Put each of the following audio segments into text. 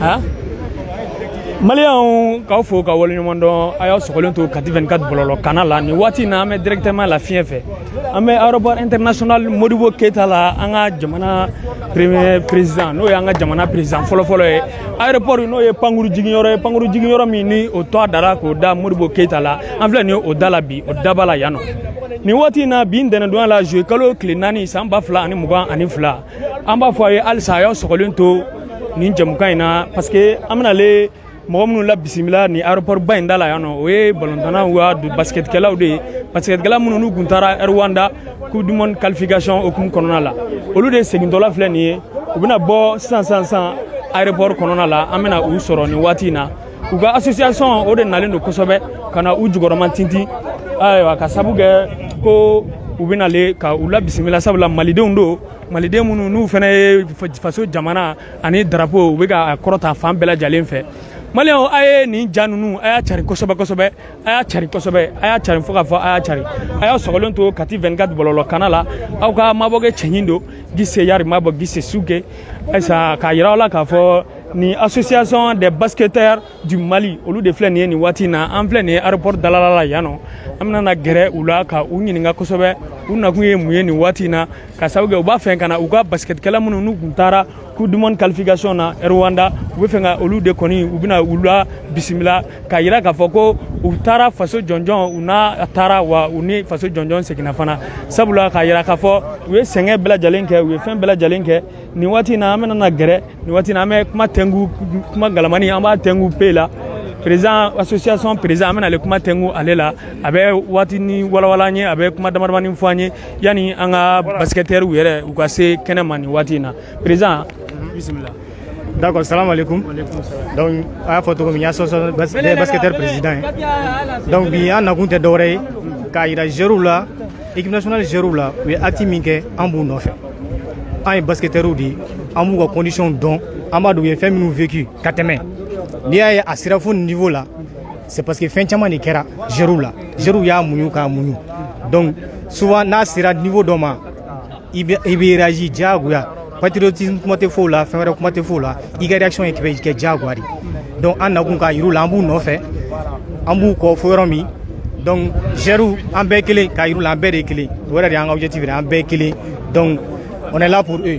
hein Maliens ka fo ka wole nyumondo ayo sokolon to kati 24 bololo kanala ni wati na ame directement la fien fait ame aéroport international Modibo Keita la anga jamana premier président no yanga jamana président folo e aéroport no ye panguru jiginyoro mi ni o to dara ko da Modibo Keita la anvle ni o dala bi o dabala yano ni wati na bin dena do la jouer kalo klinani samba fla ani mugan ani fla amba foye al sa ayo sokolon to ni jamukaina parce que amna le Mohamed la bisimila ni aéroport ba indala yano we balontana wa du basket kala de basket kala mununu guntara Rwanda coupe du monde qualification au kum konona la olu de segindola fleni ubina bo 100 aéroport konona la amena u soro ni watina uga association o de nalendo kosobe kana u jugoroman tinti aywa ka sabuge ko ubina le ka ula bisimila sabula maliden do maliden mununu fene faso jamana ani drapeau ubega korota fam bela jalen fe Maliens aye ni janunu aya chari kosobe aya chari foka fo aya chari aya sokolon to kati 24 bololo kanala au ka maboge chenyindo gise yari mabo gise suke esa ka yiraola ka fo ni association des basketteurs du Mali olu de fleni ni watina en plein aéroport dalala yano amna na gere ula ka unyininga kosobe una kuye muye ni watina ka sauge uba fenkana uga basket kala mununu guntara coupe du monde qualification na Rwanda ube fenga olu de koni ubina ula bisimila ka yira ka foko utara faso jonjon una atara wa uni faso jonjon sekina fana sabula ka yira ka fo we senge bela jalenke we fen bela jalenke ni watina amena na gere ni watina ame kuma tengu kuma galamani amba tengu pela président association président amena le kuma tengu alela abe watini wala nye abe kuma damarmani mfanye yani anga basketeur were ukase kenemani watina président bismillah. D'accord, salam alaikum. Donc, à la photo, il y a des basketteurs présidents. Donc, il y a un agent d'oreille, quand il y a Jéroula, l'équipe nationale Jéroula, il y a Atimike, Ambou Nofe. Un basketteur dit, Ambou a condition don, Amadou a fait nous vécu, Kateme. Il y a à Sirafon niveau là, c'est parce que fin de semaine, il y a Jéroula. Jéroula, Mouniouka, Mouniou. Donc, souvent, na Sira niveau d'Oma, il y a réagi, Diagouya. Patriotisme kuma te fo la fɛn kuma te fo la i ka réaction ye kɛ jagoya de donc an nakun ka yiru la an b'u nɔfɛ an b'u kɔ fo yɔrɔ min donc gérou an bɛɛ kelen ka yiru la an bɛɛ de kelen o yɛrɛ de y'an ka objectif ye an bɛɛ kelen donc on est là pour eux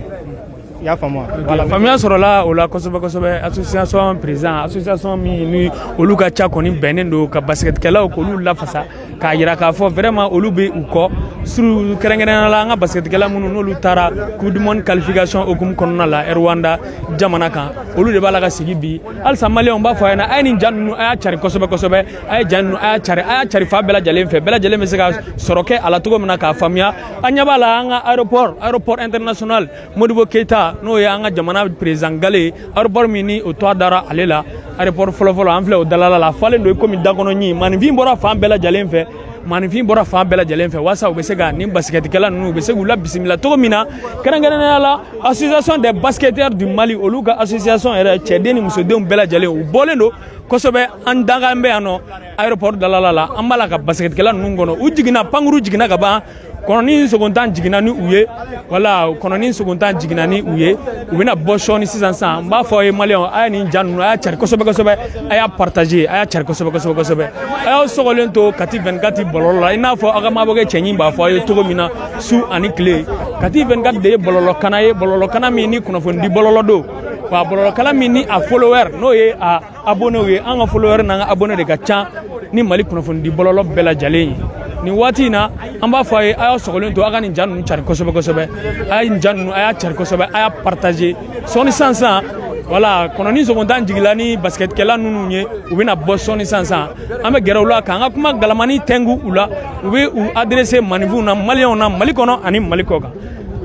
i y'a faamu wa voilà faamuya sɔrɔla o la kosɛbɛ association président association min ni olu ka ca kɔni bɛnnen don ka basketkɛlaw k'olu lafasa k'a yira k'a fɔ vraiment olu bɛ u kɔ sur kɛrɛnkɛrɛnnenya la an ka basketkɛla minnu n'olu taara coupe du monde qualification hukumu kɔnɔna la Rwanda jamana kan olu de b'a la ka sigi bi halisa maliyɛnw b'a fɔ a ɲɛna a ye nin ja ninnu a y'a cari kosɛbɛ a ye ja ninnu a y'a cari fa bɛɛ lajɛlen fɛ bɛɛ lajɛlen bɛ se ka sɔrɔ kɛ a la cogo min na k'a faamuya an ɲɛ b'a la an ka aéroport international Modibo Keita n'o ye an ka jamana président Gale aéroport min ni o tɔ dara ale la aéroport fɔlɔ an filɛ o dalala la falen do komi dakɔnɔ ɲi maninfin bɔra fan bɛɛ lajɛlen fɛ manifin bɔra fan bɛɛ lajɛlen fɛ wasa u bɛ se ka nin basketkɛla ninnu u bɛ se k'u la bisimila cogo min na kɛrɛnkɛrɛnnenya la association des basketteurs du Mali olu ka association yɛrɛ cɛden ni musodenw bɛɛ lajɛlen u bɔlen don kosɛbɛ an dankan bɛ yan nɔ aéroport dalala la an b'a la ka basketkɛla ninnu kɔnɔ u jiginna pankuru jiginna ka ban kɔnɔni sogontan jiginna ni u ye wala kɔnɔni sogontan jiginna ni u ye u bɛna bɔ sɔɔni sisan n b'a fɔ ye maliyɛnw a ye nin ja ninnu a y'a cari kosɛbɛ a y'a partager a y'a cari kosɛbɛ a y'aw sɔgɔlen to kati 24 bɔlɔlɔ la i n'a fɔ aw ka mabɔkɛ cɛɲi b'a fɔ a ye cogo min na su ani tile kati 24 de ye bɔlɔlɔkana ye bɔlɔlɔkana min ni kunnafonidi bɔlɔlɔ don wa bɔlɔlɔkana min ni a follower n'o ye a abonné ye an ka follower n'an ka abonné de ka ca ni Mali kunnafonidi bɔlɔlɔ bɛɛ lajɛlen ye ni waati in na an b'a fɔ a ye a y'a sɔgɔlen to a ka nin ja ninnu cari kosɛbɛ a ye nin ja ninnu a y'a cari kosɛbɛ a y'a partager sɔɔni sisan wala kɔnɔni sogontan jigila ni basketkɛla ninnu ye u bɛna bɔ sɔɔni sisan an bɛ gɛrɛ u la k'an ka kuma galamani tɛngu u la u bɛ u adresser maninfinw na maliyɛnw na Mali kɔnɔ ani Mali kɔ kan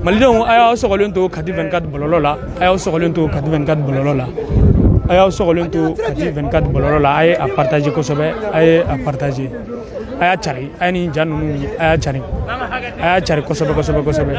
malidenw a y'aw sɔgɔlen to kati 24 bɔlɔlɔ la a y'aw sɔgɔlen to kati 24 bɔlɔlɔ la a y'aw sɔgɔlen to kati 24 bɔlɔlɔ la a ye a partager kosɛbɛ a ye a partager a y'a cari a ye nin ja ninnu a y'a cari kosɛbɛ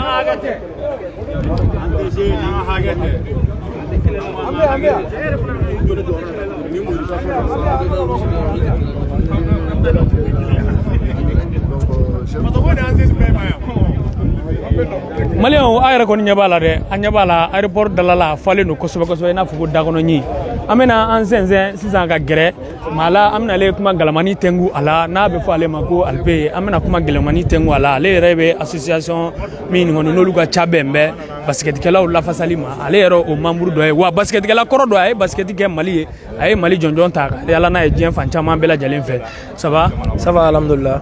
malien o ayra ko nyabala de anyabala aéroport dalala fale no kosobe na fugo dagono nyi amena anzenze sisan ka gere mala amna le kuma galamani tengu ala na be fale mako alpe amena kuma galamani tengu ala le rebe association min ngono no luga chabembe basket kala la fasalima ale ro o membre do wa basket kala koro do ay basket ke mali ay mali jonjon ta ala na e jien fan chama bela jalen fe ça va alhamdulillah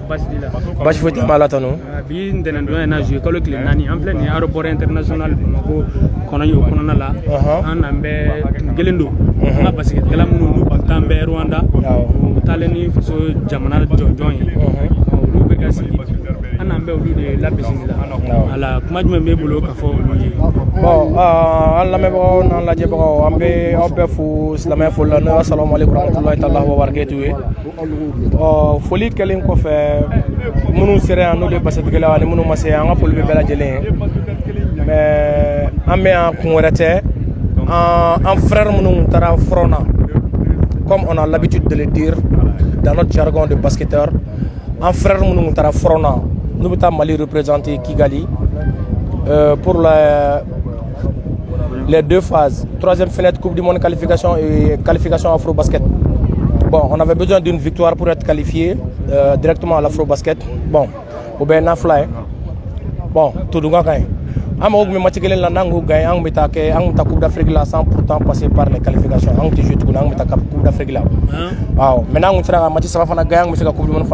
bash foti mala tanu bi ndenen do na jouer kolo kle nani en plein aéroport international mako kono yo kono na la an ambe gelendo na basket kala munu tambe Rwanda taleni faso jamana jonjon lu be gasi an ambe lu de la bismillah ala kuma jumé be bolo ka fo bon alla me bo nan la jebo ambe obbe fu islamé fu la assalamu alaykum warahmatullahi ta'ala wa barakatuh foli kelen ko fe munu sere anu de basket kala wala munu masse anga pol be bela jelen mais ambe en congrete en frère munu tara frona comme on a l'habitude de le dire dans notre jargon de basketteur en frère munu tara frona nous sommes Mali représenté Kigali pour les deux phases. Troisième fenêtre, Coupe du Monde qualification et qualification Afro-Basket. Bon, on avait besoin d'une victoire pour être qualifié directement à l'Afro-Basket. Bon, au Bénin Fly. Bon, tout le monde gagne. On a Coupe d'Afrique là sans pourtant passer par les qualifications. On a Coupe d'Afrique là. Maintenant, on a match ça va gagner, mais Coupe du Monde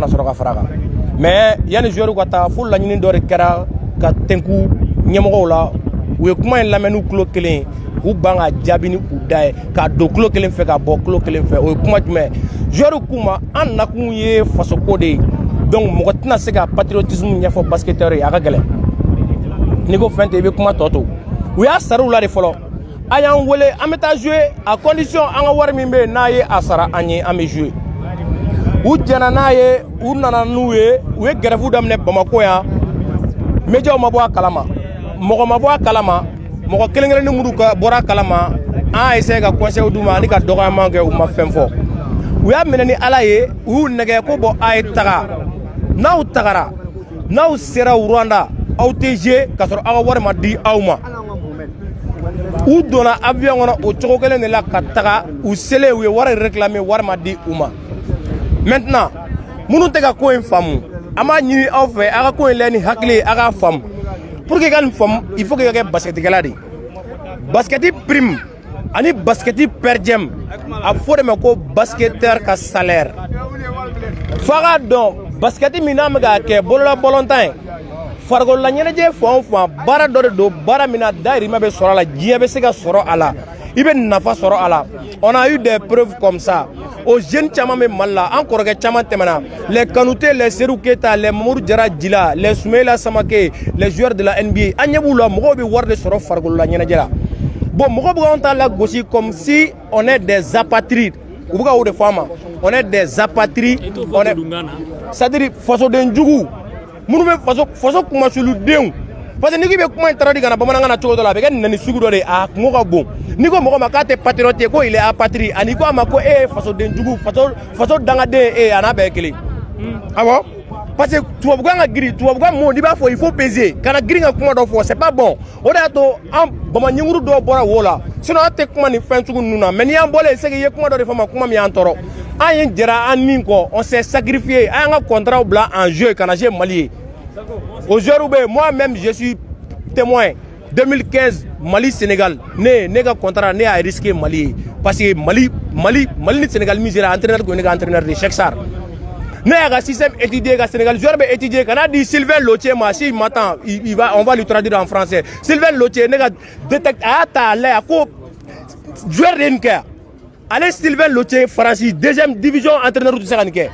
mais il y a des joueurs qui ont fait la nuit d'or kera ka tenku nyamoko la ou kuma en lamenu klo kelen ou banga jabini ou dai ka do klo kelen fe ka bo klo kelen fe o kuma jume joueur kuma an nakun ye faso code donc mo tina se ka patriotisme nyafo basketteur ya ka gele ni ko fente be kuma toto ou ya saru la de folo ayan wele ameta jouer à condition an war mi be na ye asara anye ame jouer u jana naye u nana nuye u grève damne Bamako ya mejo mabo kalama mogo mabo kalama mogo kelengere ni muduka bora kalama a essayer ka conseil duma ni ka doga manke u ma femfo u ya menani alaye u nege ko bo ay taga naw tagara naw sera Rwanda aw TG ka soro aga war ma di awma u dona avion ngona o chogo kelen ne la ka taga u sele u war réclamer war ma di uma. Maintenant, nous te ko en femme. Ama ni au fait, aga ko leni hakli aga femme. Pour que une femme, il faut que y ait basket galadi. Basket prime, ani basket per diem. A faut de ko basketteur ka salaire. Faga don basket minam ga ke bolola bolontain. Fargo la nyene je fo bara do bara mina dairi mabe soro la jiebe se ga soro ala. Iben nafa soro ala. On a eu des preuves comme ça. Aux jeunes chamamé malla, encore que chaman temana, les Kanouté, les Serou Keita, les Mamour Djara Djila, les Soumeila Samake, les joueurs de la NBA, Agnaboula, Mogobi Ward Soro Fargo la Nyanadjara. Bon, Mogobi on t'a la gauche comme si on est des apatrides. Ou de femmes, on est des apatrides. C'est-à-dire, façon d'un djougou. Mounoube façon comment je le dis. Parce que nous avons traduit dans la Bamana Chodo la Bégan, nous sommes des à Mourabon. Nous avons makate patriote, il est apatrie. Et nous avons façon d'Indjougou, façon d'Angade et Anabekele. Ah bon? Parce que tu vas voir gris, tu vas voir mon débat, il faut peser. Quand la grille a commandé au fond, c'est pas bon. On a tout un bon numéro de Bora Wola. Sinon, on a été commandé fin de nous. Mais il y a un bolé, c'est qu'il y a commandé de femmes comme il y a un taureau. Aïe, on s'est sacrifié. Un contrat blanc en jeu, quand j'ai Mali. Aujourd'hui, moi-même, je suis témoin. 2015, Mali-Sénégal, n'est contrat, n'est à risquer Mali. Parce que Mali-Sénégal, misère, entraîneur de chaque sar. N'est à système étudié au Sénégal, je vais étudier. Quand on a dit Sylvain Lotier, si m'attend, on va lui traduire en français. Sylvain Lotier, n'est détecte à l'air, joueur d'Inker. Allez, Sylvain Lotier, Francis, deuxième division, entraîneur de Sénégal.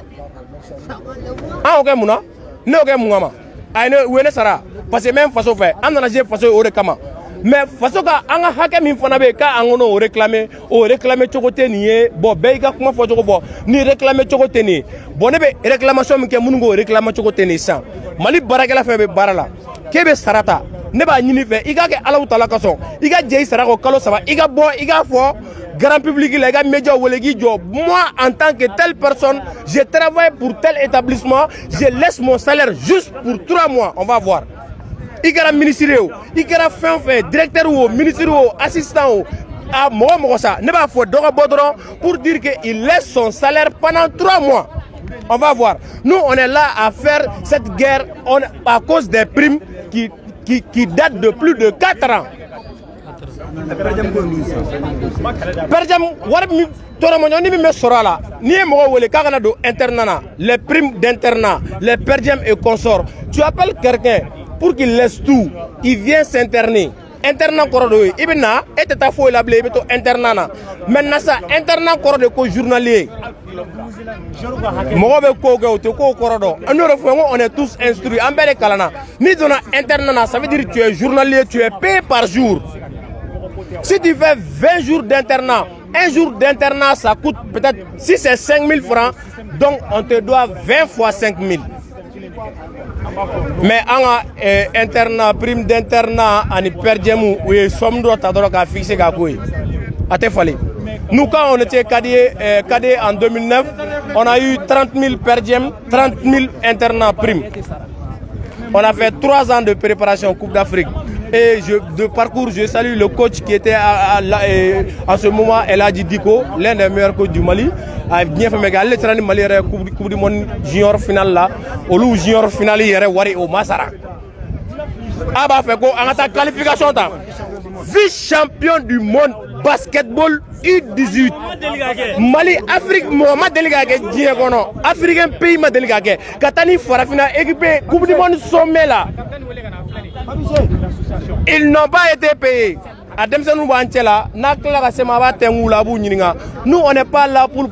Ah, ok, Mouna? Non, ok, Mouna. Aïe, Sara. Parce que même façon fait, on a fait façon au réclamant. Mais façon ka anga hake min fana be ka angono o réclamer chokote ni bo beiga kuma fo choko bo ni réclamer chokote ni boné be réclamation min ke mungo réclamer chokote ni san Mali barakela fe be barala kebe sarata ne ba nyini fe iga ke alaw tala kaso iga jey sarako kalo saba iga bo iga fo grand public les gars médias wolegi jo moi en tant que telle personne je travaille pour tel établissement je laisse mon salaire juste pour 3 mois on va voir i kɛra ministre o i kɛra fɛn fɛn directeur o ministre o assistant o a mɔgɔ sa ne b'a fɔ dɔ ka bɔ dɔrɔn pour dire que il laisse son salaire pendant 3 mois. On va voir. Nous, on est là à faire cette guerre à cause des primes qui datent de plus de 4 ans. Les primes d'internat, les perdièmes et consorts. Tu appelles quelqu'un pour qu'il laisse tout, il vient s'interner. Internat cordo ibina et ta fo la blé beto internana maintenant ça internat cordo ko journalier mo be ko go te ko cordo on est tous instruits en bele kalana ni dona internana ça veut dire que tu es journalier, tu es payé par jour. Si tu fais 20 jours d'internat, un jour d'internat ça coûte peut-être, si c'est 5 000 francs, donc on te doit 20 fois 5 000. Mais en internat, prime d'internat, on perdemu, oui, somme droite à fixer Gakoui. A te fallu. Nous, quand on était cadet en 2009, on a eu 30 000 perdièmes, 30 000 internats prime. On a fait 3 ans de préparation Coupe d'Afrique. Et de parcours, je salue le coach qui était à ce moment, Eladji Diko, l'un des meilleurs coachs du Mali. A bien fait mégal, le Mali est Coupe du Monde junior final là, au loup junior final il est wari au Massara. Aba fait quoi? En ta qualification, vice-champion du monde basketball U18. Mali, Afrique, Mohamed Deligage, Diegono, Africain pays ma Deligage, Katani Farafina, équipé Coupe du Monde sommet là. Ils n'ont pas été payés. Nous, on n'est pas là pour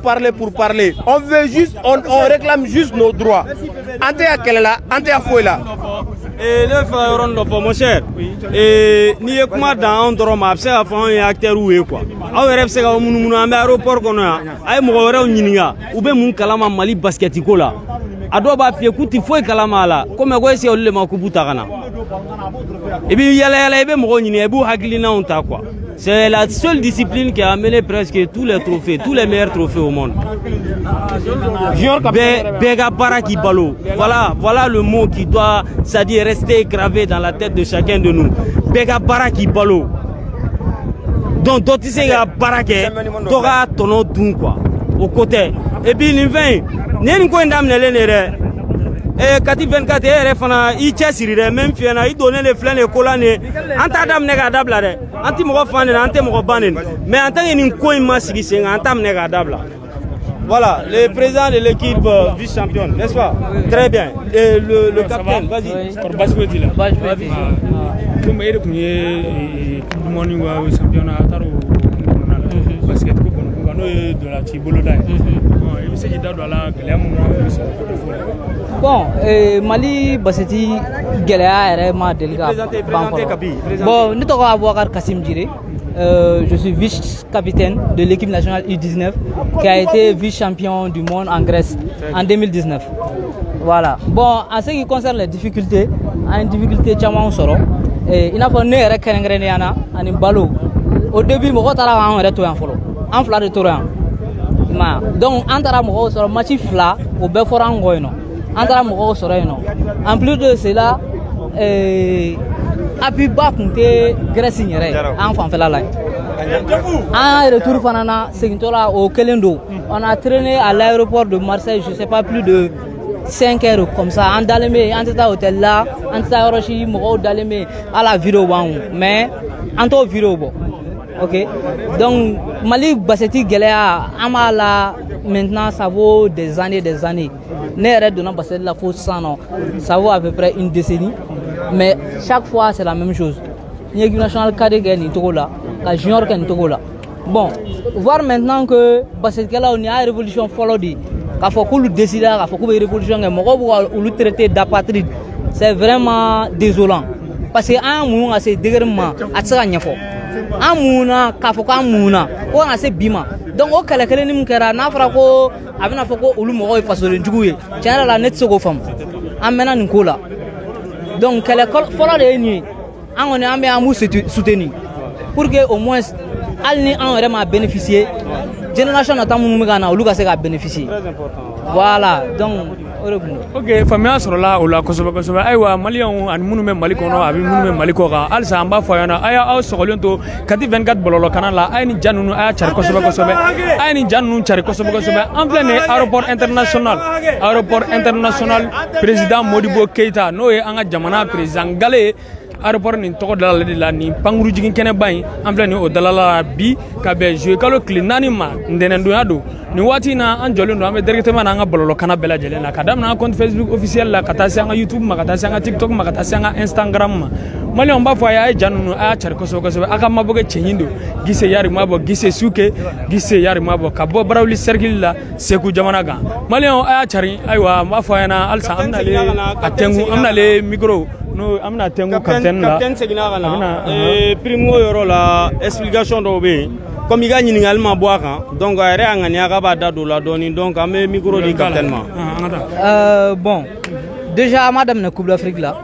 parler. On veut juste, on réclame juste nos droits. Ante à quelle là? Ante à fouet là. Et le frère, mon cher, et ni est comment dans un drôme, c'est à fond un acteur ou quoi. Alors, c'est comme nous avons un aéroport qu'on a. Aïe, mon frère, ou bien mon calama Mali basketiko là. Adoba fi écoute il faut kalama là comme quoi c'est le makubuta kana et puis yala be mo ni ebu hakilina on ta quoi c'est la seule discipline qui a amené presque tous les trophées, tous les meilleurs trophées au monde. Bega baraki balo, voilà le mot qui doit, c'est-à-dire rester gravé dans la tête de chacun de nous. Bega baraki balo. Donc d'autres c'est barake, toga tono dun quoi au côté. Et puis l'in Nen ko ndam ne lenere kati 24 heures fana I chesirire même fiena I donner les flancs les colane anta dam ne ga dabla de anti mo fane ante mo banen mais en tant que ni ko ma sigi sen anta ne ga dabla. Voilà, le président de l'équipe vice-championne, n'est-ce pas? Très bien. Et le capitaine, vas-y. Basbeti là. Basbeti. Comme il est Coupe du Monde ou championnat taro basket coupe de la Tiboloda. Bon, Mali Basseti Gelea est ma délicat. Bon, nous avons Abouakar Kassim Djire. Je suis vice-capitaine de l'équipe nationale U19 qui a été vice-champion du monde en Grèce en 2019. Voilà. Bon, en ce qui concerne les difficultés, une difficulté Tchaman Soro, il n'a pas né avec Kerengreniana, en ballot. Au début, je suis allé en fla de Touran. Donc, entre match fla au Beforan Goyno. En plus de cela, Abiba Kunte Grèce enfant fait la ligne. En retour Fanana, c'est au Kelendo. On a traîné à l'aéroport de Marseille, je ne sais pas, plus de 5 heures comme ça. En Dalemé, en cet hôtel là, en cet Orochi, Moro Dalemé, à la vidéo, mais en tout vidéo. Ok, donc Mali Basseti Gelea Amala maintenant ça vaut des années. N'est de non Basseti la fausse sans ça vaut à peu près une décennie, mais chaque fois c'est la même chose. L'équipe nationale cadet gagne Togola, la junior gagne Togola. Bon, voir maintenant que Basseti Gelea on y a une révolution follow dit, qu'il faut qu'on le décide, qu'il faut qu'on ait une révolution, ou le traité d'apatride, c'est vraiment désolant. Parce que un moment assez dégagement à ça n'y a pas. Amuna kafoka muna on a ces bima donc au kala kala ni mukara na fara ko abina fako ulu mo ko fasole njuguye tiara la net soko fam amena nkola donc kala fola de ni on est amé amu soutenir pour que au moins alni en vraiment bénéficier génération na tamu mugana ulu ka se ka bénéficier voilà donc Ok, faamuya sɔrɔla o la kosɛbɛ kosɛbɛ. Ayiwa maliyɛnw ani minnu bɛ Mali kɔnɔ a bɛ minnu bɛ Mali kɔ kan halisa an b'a fɔ a ɲɛna a y'a aw sɔgɔlen to Kati 24 bɔlɔlɔkana la a ye nin ja ninnu a y'a cari kosɛbɛ kosɛbɛ a ye nin ja ninnu cari kosɛbɛ kosɛbɛ an filɛ nin ye aéroport international président Modibo Keita n'o ye an ka jamana président Gale aéroport nin tɔgɔ dalala de la nin pankuru jigin kɛnɛba in an filɛ nin o dalala bi ka bɛn juillet kalo tile 4 ma ntɛnɛndonya don nin waati in na an jɔlen don an bɛ directement n'an ka bɔlɔlɔkana bɛɛ lajɛlen na ka daminɛ an compte Facebook officiel la ka taa se an ka YouTube ma ka taa se an ka TikTok ma ka taa se an ka Instagram ma maliyɛnw b'a fɔ a ye ja ninnu a y'a cari kosɛbɛ kosɛbɛ a ka mabɔ kɛ cɛɲin don Gise Yarimabɔ Gise Suke Gise Yarimabɔ ka bɔ Barawuli cercle la Segu jamana kan maliyɛnw a y'a cari ayiwa n b'a fɔ a ɲɛna halisa an bɛn'ale a tɛngu an bɛn'ale micro no an bɛna tɛngu capitaine la seginna ka na primo yɔrɔ la explication dɔw bɛ yen comme i ka ɲininkali ma bɔ a kan donc a yɛrɛ y'a ŋaniya k'a b'a da don o la dɔɔni donc an bɛ micro di capitaine ma. Bon déjà an m'a daminɛ Coupe d'Afrique la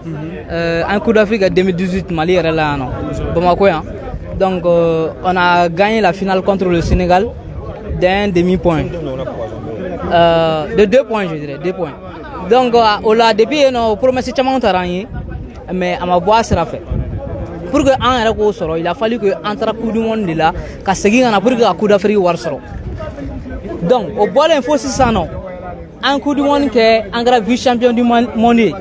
en Coupe d'Afrique 2018 Mali yɛrɛ la yan nɔ Bamako yan donc on a gagné la finale contre le Sénégal d'un demi-point de 2 points je dirais 2 points donc au la depuis yen nɔ promesse caman taara an ye mais a ma bɔ a sira fɛ pour que an yɛrɛ k'o sɔrɔ il a fallu que an taara Coupe du Monde de la ka segin ka na pour que ka Coupe d'Afrique wari sɔrɔ donc o bɔlen fo sisan nɔ an Coupe du Monde kɛ an kɛra vice-champion du monde ye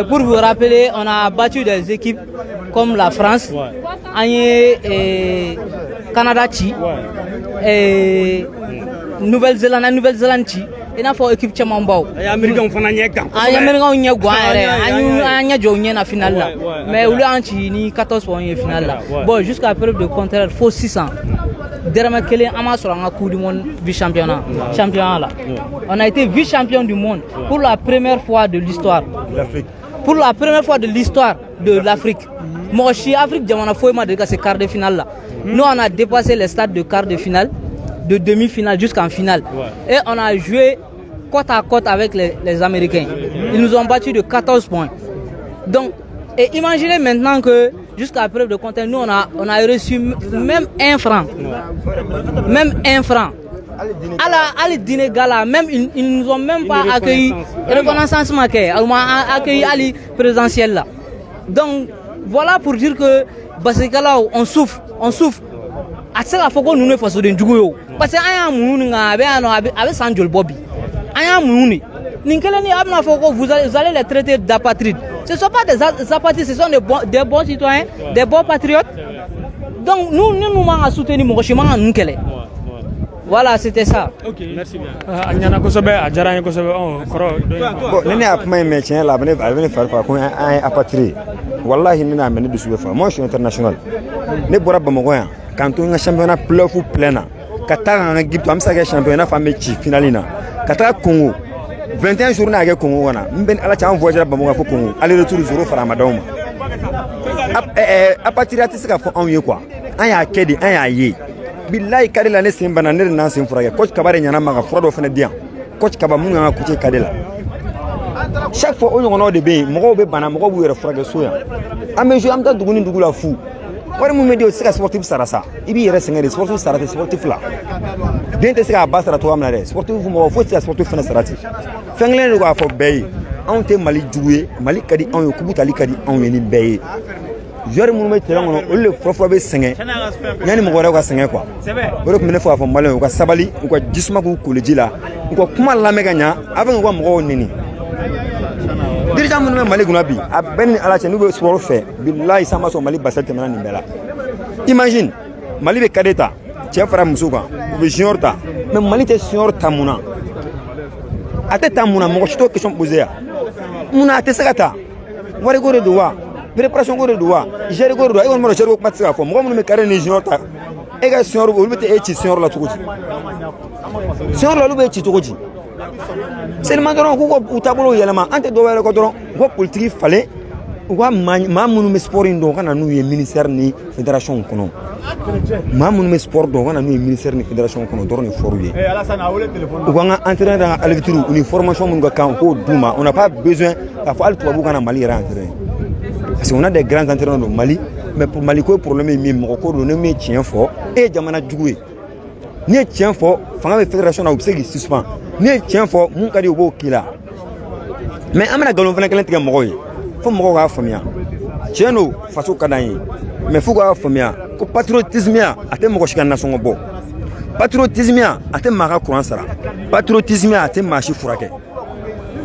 pour vous rappeler on a battu des équipes comme la France an ye Canada ci Nouvelle-Zélande ci i n'a fɔ équipe caman baw a ye Américains fana ɲɛ gan an ye Américains ɲɛ gan yɛrɛ an ɲɛ jɔ u ɲɛ na finale la mais olu y'an ci ni 14 points ye finale la bon jusqu'à preuve de contraire fo sisan dërëmɛ kelen an m'a sɔrɔ an ka Coupe du Monde vice-championnat la on a été vice-champion du monde pour la première fois de l'histoire pour la première fois de l'histoire de l'Afrique mɔgɔ si Afrique jamana foyi ma deli ka se quart de finale la nous on a dépassé les stades de quart de finale de demi-finale jusqu'en finale et on a joué côte à côte avec les Américains. Ils nous ont battus de 14 points. Donc, et imaginez maintenant que jusqu'à preuve de contraire, nous on a reçu même 1 franc. Même 1 franc. À la dîner gala, même ils nous ont même pas accueilli. Reconnaissance maquée, on m'a accueilli à la présidentielle là. Donc voilà pour dire que Basekala on souffre. A tɛ se k'a fɔ ko ninnu ye fasoden jugu ye o parce que an y'a munun nin kan a bɛ san joli bɔ bi an y'a munun de nin kelen a bɛna fɔ ko vous allez les traiter d'apatrides ce ne sont pas des apatrides ce sont des bons citoyens des bons patriotes donc nous man ka soutenir mɔgɔ si man ka ninnu kɛlɛ voilà c'était ça. Ok merci bien. A ɲana kosɛbɛ a diyara an ye kosɛbɛ kɔrɔ. Bon ne y'a kuma in mɛn tiɲɛ la a bɛ ne fari faga ko an ye apatride walahi ne n'a mɛn ne dusu bɛ faga moi je suis international ne bɔra Bamakɔ yan k'an to n ka championnat playoff plein na ka taa ka n ka équipe to an bɛ se ka kɛ champion n'a fɔ an bɛ ci finale na ka taga Congo 21 jours n'a kɛ Congo kɔnɔ n bɛ ala cɛ an voyagera Bamakɔ fo Congo aller retour jour fara ma d'aw ma apatride tɛ se ka fɔ anw ye quoi an y'a kɛ de an y'a ye bilayi kadi la ne sen bana ne de n'an sen furakɛ coach Kaba de ɲana ma ka fura dɔ fana di yan coach Kaba minnu y'an ka coach kadi la chaque fois o ɲɔgɔnnaw de bɛ yen mɔgɔw bɛ bana mɔgɔw b'u yɛrɛ furakɛ so yan an bɛ jouer an bɛ taa dugu ni dugu la fu wari mun bɛ di o tɛ se ka sportif sara sa i b'i yɛrɛ sɛgɛn de sportif sara tɛ sportif la den tɛ se k'a ba sara cogoya min na dɛ sportif mɔgɔ foyi tɛ se ka sportif fana sara ten fɛn kelen de k'a fɔ bɛɛ ye anw tɛ Mali jugu ye Mali ka di anw ye kubu tali ka di anw ye ni bɛɛ ye joueur minnu bɛ terrain kɔnɔ olu de fɔlɔ bɛ sɛgɛn yanni mɔgɔ wɛrɛw ka sɛgɛn quoi o de tun bɛ ne fɔ k'a fɔ maliyɛnw u ka sabali u ka jisuma k'u koli ji la u ka kuma lamɛn ka ɲa afin k'u ka mɔgɔw nɛni dirigeant minnu bɛ Mali kunna bi a bɛɛ ni ala cɛ n'u bɛ sport fɛ bilayi san ma sɔn Mali basket tɛmɛna nin bɛɛ la imagine Mali bɛ cadet ta cɛ fara muso kan u bɛ junior ta mais Mali tɛ junior ta mun na a tɛ ta mun na mɔgɔ si t'o question posé yan mun na a tɛ se ka ta wariko de don wa préparation ko de don wa géré ko de don e kɔni b'a dɔn géré ko kuma tɛ se ka fɔ mɔgɔ minnu bɛ cadet ni junior ta e ka junior olu bɛ taa e ci junior la cogo di junior la olu bɛ ci cogo di seulement dɔrɔn k'u taabolo yɛlɛma an tɛ dɔwɛrɛ kɔ dɔrɔn u ka politique falen u ka maa minnu bɛ sport in dɔn u ka na n'u ye ministère ni fédération kɔnɔ maa minnu bɛ sport dɔn u ka na n'u ye ministère ni fédération kɔnɔ dɔrɔn de fɔr'u ye u k'an ka entraîneur n'an ka arbitre u ni formation minnu ka kan u k'o d'u ma on n'a pas besoin k'a fɔ hali tubabuw ka na Mali yɛrɛ entraîner parce que on a des grands entraîneurs au Mali mais pour Mali ko problème ye min mɔgɔ ko don ne min ye tiɲɛ fɔ e ye jamana jugu ye n'i ye tiɲɛ fɔ fanga bɛ fédération na u bɛ se k'i suspend n'i ye tiɲɛ fɔ mun ka di u b'o k'i la mais an bɛna nkalon fana kelen tigɛ mɔgɔw ye fo mɔgɔw k'a faamuya tiɲɛ don faso ka d'an ye mais fo k'a faamuya ko patriotisme a tɛ mɔgɔ si ka nasɔngɔ bɔ patriotisme a tɛ maa ka courant sara patriotisme a tɛ maa si furakɛ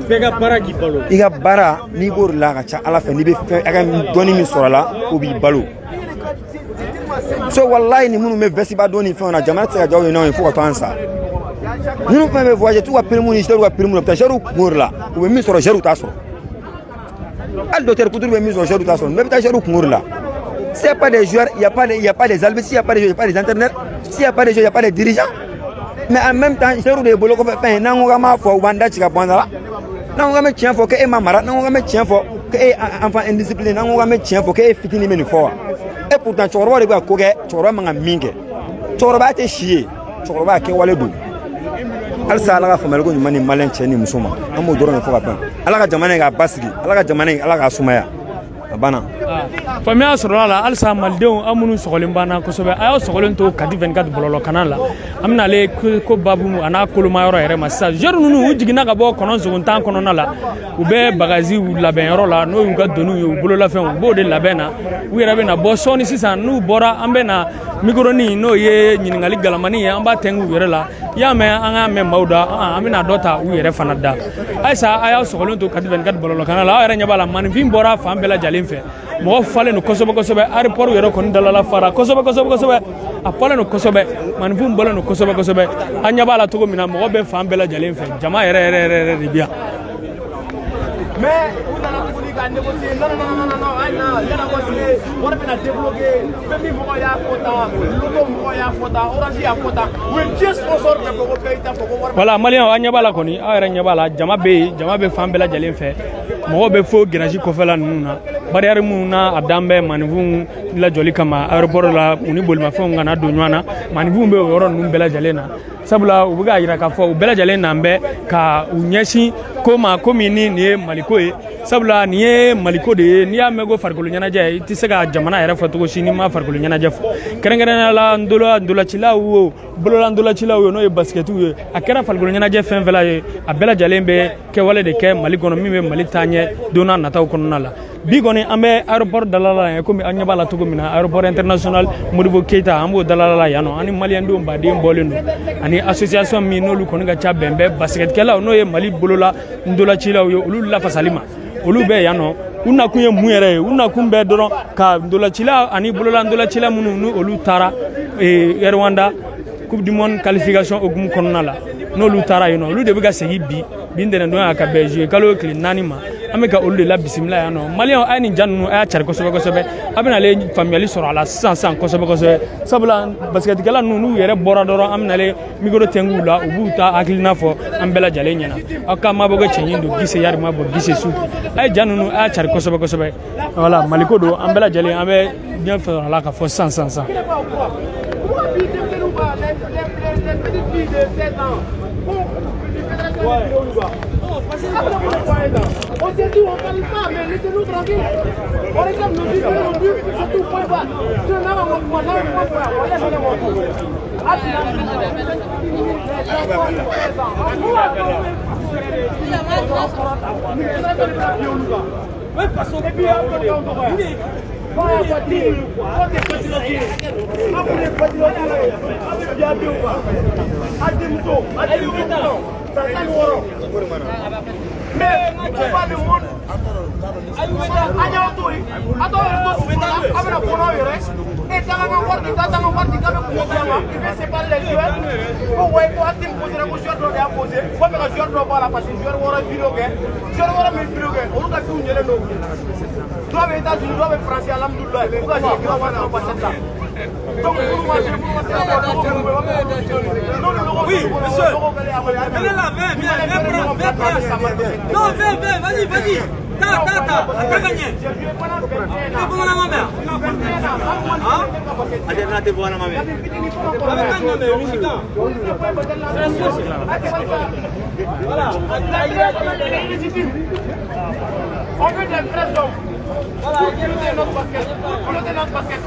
bɛɛ ka baara k'i balo i ka baara n'i b'o de la a ka ca ala fɛ n'i bɛ fɛn a ka dɔnni min sɔrɔ a la o b'i balo so wallahi ni minnu bɛ vɛsiba dɔn ni fɛnw na jamana tɛ se ka diya aw ye n'anw ye fo ka to an sa minnu fɛn bɛ voyager t'u ka permis ni gérés ka permis la u bɛ taa gérés kungo de la u bɛ min sɔrɔ gérés t'a sɔrɔ hali docteur Couture bɛ min sɔrɔ gérés t'a sɔrɔ mais bɛ taa gérés kungo de la s'il n'y a pas des joueurs il y a pas des albitres s'il n'y a pas des joueurs il n'y a pas des entraîneurs s'il n'y a pas des joueurs il n'y a pas des dirigeants mais en même temps gérés de bolo kɔfɛ fɛn n'an ko k'an b'a fɔ u b'an da ci ka bɔ an da la n'an ko k'an bɛ tiɲɛ fɔ k'e ma mara n'an ko k'an bɛ tiɲɛ fɔ k'e enfant indiscipliné n'an ko k'an bɛ tiɲɛ fɔ k'e fitinin bɛ nin fɔ wa et pourtant cɛkɔrɔba de bɛ ka ko kɛ cɛkɔrɔba man ka min kɛ cɛkɔrɔba tɛ si ye cɛkɔrɔba kɛwale don halisa ala ka faamuyali ko ɲuman ni maliyɛn cɛ ni muso ma an b'o dɔrɔn de fɔ ka ban ala ka jamana in k'a basigi ala ka jamana in ala k'a sumaya a banna faamuya sɔrɔla la halisa malidenw an minnu sɔgɔlen banna kosɛbɛ a y'aw sɔgɔlen to kadi 24 bɔlɔlɔ kanal la an bɛna ale ko babu a n'a kolomayɔrɔ yɛrɛ ma sisan joueurs ninnu u jiginna ka bɔ kɔnɔ sogontan kɔnɔna la u bɛ bagages labɛnyɔrɔ la n'o y'u ka doniw ye u bololafɛnw u b'o de labɛn na u yɛrɛ bɛna bɔ sɔɔni sisan n'u bɔra an bɛna mikrɔni n'o ye ɲininkali galamani ye an b'a tɛngu u yɛrɛ la i y'a mɛn an k'a mɛn maaw da an bɛna dɔ ta u yɛrɛ fana da ayisa a y'aw sɔgɔlen to kadi 24 bɔlɔlɔ kanal la aw yɛrɛ ɲɛ b'a la maninfin bɔra fan bɛɛ lajɛlen fɛ mɔgɔ falen don kosɛbɛ kosɛbɛ aéroport yɛrɛ kɔni dalala fara kosɛbɛ kosɛbɛ kosɛbɛ a falen don kosɛbɛ maninfinw bɔlen don kosɛbɛ kosɛbɛ an ɲɛ b'a la cogo min na mɔgɔ bɛ fan bɛɛ lajɛlen fɛ jama yɛrɛ de bi yan mais u nana tuguni ka négocier non ayi na yala négocier wari bɛna débloquer fɛn min mɔgɔ y'a fɔ tan logo mɔgɔ y'a fɔ tan orange y'a fɔ tan u ye diɲɛ sponsor bɛɛ fɔ ko bɛɛ y'i ta fɔ ko wari. voilà maliyɛnw an ɲɛ b'a la kɔni aw yɛrɛ ɲɛ b'a la jama bɛ yen jama bɛ fan bɛɛ lajɛlen fɛ mɔgɔ bɛ fo garage kɔfɛla ninnu na barrière minnu na a dan bɛ maninfinw lajɔli kama aéroport la u ni bolimafɛnw kana don ɲɔgɔn na maninfinw bɛ o yɔrɔ ninnu bɛɛ lajɛlen na sabula u bɛ k'a jira k'a fɔ u bɛɛ lajɛlen nan bɛ ka u ɲɛsin ko ma komi ni nin ye maliko ye sabula nin ye maliko de ye n'i y'a mɛn ko farikolo ɲɛnajɛ i tɛ se ka jamana yɛrɛ fɔ cogo si n'i ma farikolo ɲɛnajɛ fɔ kɛrɛnkɛrɛnnenya la ndolacilaw o bolola ndolacilao ye n'o ye basikɛtiw ye a kɛra farikolo ɲɛnajɛ fɛn fɛn la ye a bɛɛ lajɛlen bɛ kɛwale de kɛ mali kɔnɔ min bɛ mali taaɲɛ don n'a nataw kɔnɔna la bi kɔni an bɛ aéroport dalala yan komi an ɲɛ b'a la cogo min na aéroport international Modibo Keita an b'o dalala la yan nɔ ani maliyɛndenw baden bɔlen don ani association min n'olu kɔni ka ca bɛn bɛɛ basikɛtikɛlaw n'o ye mali bolola ndolacilaw ye olu lafasali ma olu bɛ yan nɔ u nakun ye mun yɛrɛ ye u nakun bɛ dɔrɔn ka ndolacila ani bolola ndolacila minnu ni olu taara Rwanda coupe du monde qualification hokumu kɔnɔna la n'olu taara yen nɔ olu de bɛ ka segin bi ntɛnɛndon y'a ka bɛn juillet kalo tile 4 ma an bɛ ka olu de la bisimila yan nɔ maliyɛnw a ye nin ja ninnu a y'a cari kosɛbɛ kosɛbɛ a bɛna ale faamuyali sɔrɔ a la sisan kosɛbɛ kosɛbɛ sabula basikɛtikɛla ninnu n'u yɛrɛ bɔra dɔrɔn an bɛna ale mikoro tɛngu la u b'u ta hakilina fɔ an bɛɛ lajɛlen ɲɛna aw ka mabɔ kɛ cɛɲi don gise yari mabɔ gise su a ye ja ninnu a y'a cari kosɛbɛ kosɛbɛ voilà maliko don an bɛɛ lajɛlen an bɛ diɲɛ fɛ la ka fɔ sisan On s'est dit, on parle pas, mais laissez-nous tranquilles. On regarde nos vidéos, nos buts, c'est tout, point bas. Je n'ai pas mon point, on laisse le monde. Mais on va le monde. Oui, monsieur. Venez là, viens. Non, viens, vas-y. T'as gagné. T'as bon la mère. Hein? Allez, là, t'es bon la mère. Voilà. On veut des vrais hommes. Voilà, il y a notre basket.